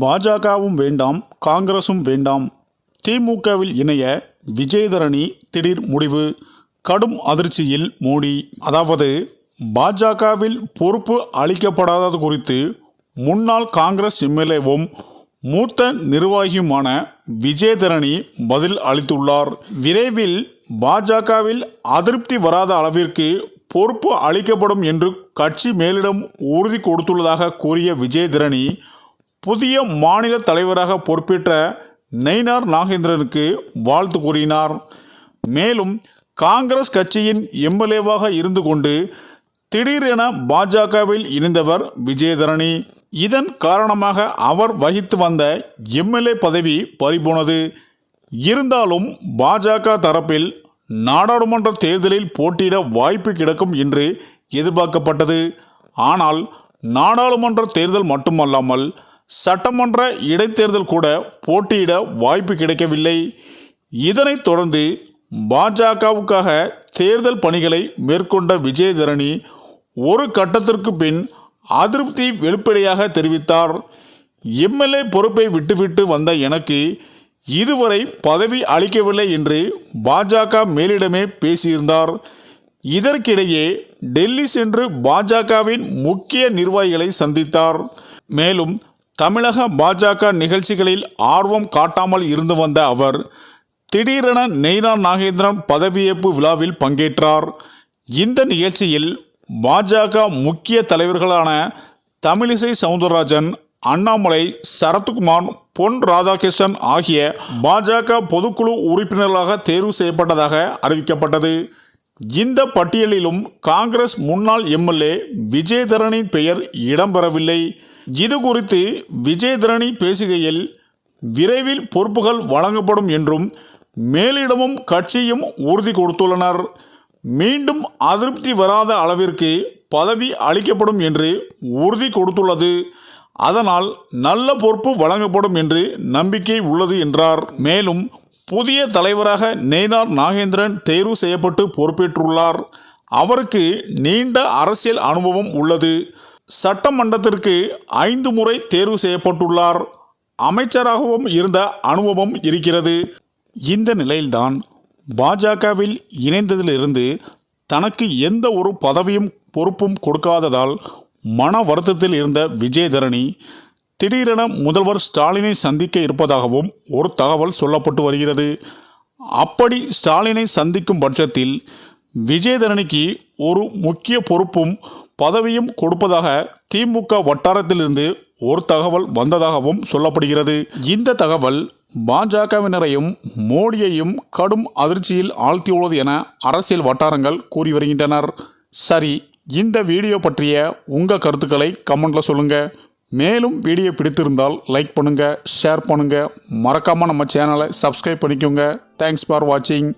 பாஜகவும் வேண்டாம், காங்கிரசும் வேண்டாம். திமுகவில் இணைய விஜயதரணி திடீர் முடிவு. கடும் அதிர்ச்சியில் மோடி. அதாவது பாஜகவில் பொறுப்பு அளிக்கப்படாதது குறித்து முன்னாள் காங்கிரஸ் எம்எல்ஏவும் மூத்த நிர்வாகியுமான விஜயதரணி பதில் அளித்துள்ளார். விரைவில் பாஜகவில் அதிருப்தி வராத அளவிற்கு பொறுப்பு அளிக்கப்படும் என்று கட்சி மேலிடம் உறுதி கொடுத்துள்ளதாக கூறிய விஜயதரணி புதிய மாநில தலைவராக பொறுப்பேற்ற நயினார் நாகேந்திரனுக்கு வாழ்த்து கூறினார். மேலும் காங்கிரஸ் கட்சியின் எம்எல்ஏவாக இருந்து கொண்டு திடீரென பாஜகவில் இணைந்தவர் விஜயதரணி. இதன் காரணமாக அவர் வகித்து வந்த எம்எல்ஏ பதவி பறிபோனது. இருந்தாலும் பாஜக தரப்பில் நாடாளுமன்ற தேர்தலில் போட்டியிட வாய்ப்பு கிடைக்கும் என்று எதிர்பார்க்கப்பட்டது. ஆனால் நாடாளுமன்ற தேர்தல் மட்டுமல்லாமல் சட்டமன்ற இடைத்தேர்தல் கூட போட்டியிட வாய்ப்பு கிடைக்கவில்லை. இதனைத் தொடர்ந்து பாஜகவுக்காக தேர்தல் பணிகளை மேற்கொண்ட விஜயதரணி ஒரு கட்டத்திற்கு பின் அதிருப்தி வெளிப்படையாக தெரிவித்தார். எம்எல்ஏ பொறுப்பை விட்டுவிட்டு வந்த எனக்கு இதுவரை பதவி அளிக்கவில்லை என்று பாஜக மேலிடமே பேசியிருந்தார். இதற்கிடையே டெல்லி சென்று பாஜகவின் முக்கிய நிர்வாகிகளை சந்தித்தார். மேலும் தமிழக பாஜக நிகழ்ச்சிகளில் ஆர்வம் காட்டாமல் இருந்து வந்த அவர் திடீரென நயினார் நாகேந்திரன் பதவியேற்பு விழாவில் பங்கேற்றார். இந்த நிகழ்ச்சியில் பாஜக முக்கிய தலைவர்களான தமிழிசை சவுந்தரராஜன், அண்ணாமலை, சரத்குமார், பொன் ராதாகிருஷ்ணன் ஆகிய பாஜக பொதுக்குழு உறுப்பினர்களாக தேர்வு செய்யப்பட்டதாக அறிவிக்கப்பட்டது. இந்த பட்டியலிலும் காங்கிரஸ் முன்னாள் எம்எல்ஏ விஜயதரணியின் பெயர் இடம்பெறவில்லை. இது குறித்து விஜயதரணி பேசுகையில் விரைவில் பொறுப்புகள் வழங்கப்படும் என்றும் மேலிடமும் கட்சியும் உறுதி கொடுத்துள்ளனர். மீண்டும் அதிருப்தி வராத அளவிற்கு பதவி அளிக்கப்படும் என்று உறுதி கொடுத்துள்ளது. அதனால் நல்ல பொறுப்பு வழங்கப்படும் என்று நம்பிக்கை உள்ளது என்றார். மேலும் புதிய தலைவராக நயினார் நாகேந்திரன் தேர்வு செய்யப்பட்டு பொறுப்பேற்றுள்ளார். அவருக்கு நீண்ட அரசியல் அனுபவம் உள்ளது. சட்டமன்றத்திற்கு 5 முறை தேர்வு செய்யப்பட்டுள்ளார். அமைச்சராகவும் இருந்த அனுபவம் இருக்கிறது. இந்த நிலையில்தான் பாஜகவில் இணைந்ததிலிருந்து தனக்கு எந்த ஒரு பதவியும் பொறுப்பும் கொடுக்காததால் மன வருத்தத்தில் இருந்த விஜயதரணி திடீரென முதல்வர் ஸ்டாலினை சந்திக்க இருப்பதாகவும் ஒரு தகவல் சொல்லப்பட்டு வருகிறது. அப்படி ஸ்டாலினை சந்திக்கும் பட்சத்தில் விஜயதரணிக்கு ஒரு முக்கிய பொறுப்பும் பதவியும் கொடுப்பதாக திமுக வட்டாரத்திலிருந்து ஒரு தகவல் வந்ததாகவும் சொல்லப்படுகிறது. இந்த தகவல் பாஜகவினரையும் மோடியையும் கடும் அதிர்ச்சியில் ஆழ்த்தியுள்ளது என அரசியல் வட்டாரங்கள் கூறி வருகின்றனர். சரி, இந்த வீடியோ பற்றிய உங்கள் கருத்துக்களை கமெண்ட்டில் சொல்லுங்கள். மேலும் வீடியோ பிடித்திருந்தால் லைக் பண்ணுங்கள், ஷேர் பண்ணுங்கள். மறக்காமல் நம்ம சேனலை சப்ஸ்கிரைப் பண்ணிக்கோங்க. தேங்க்ஸ் ஃபார் வாட்சிங்.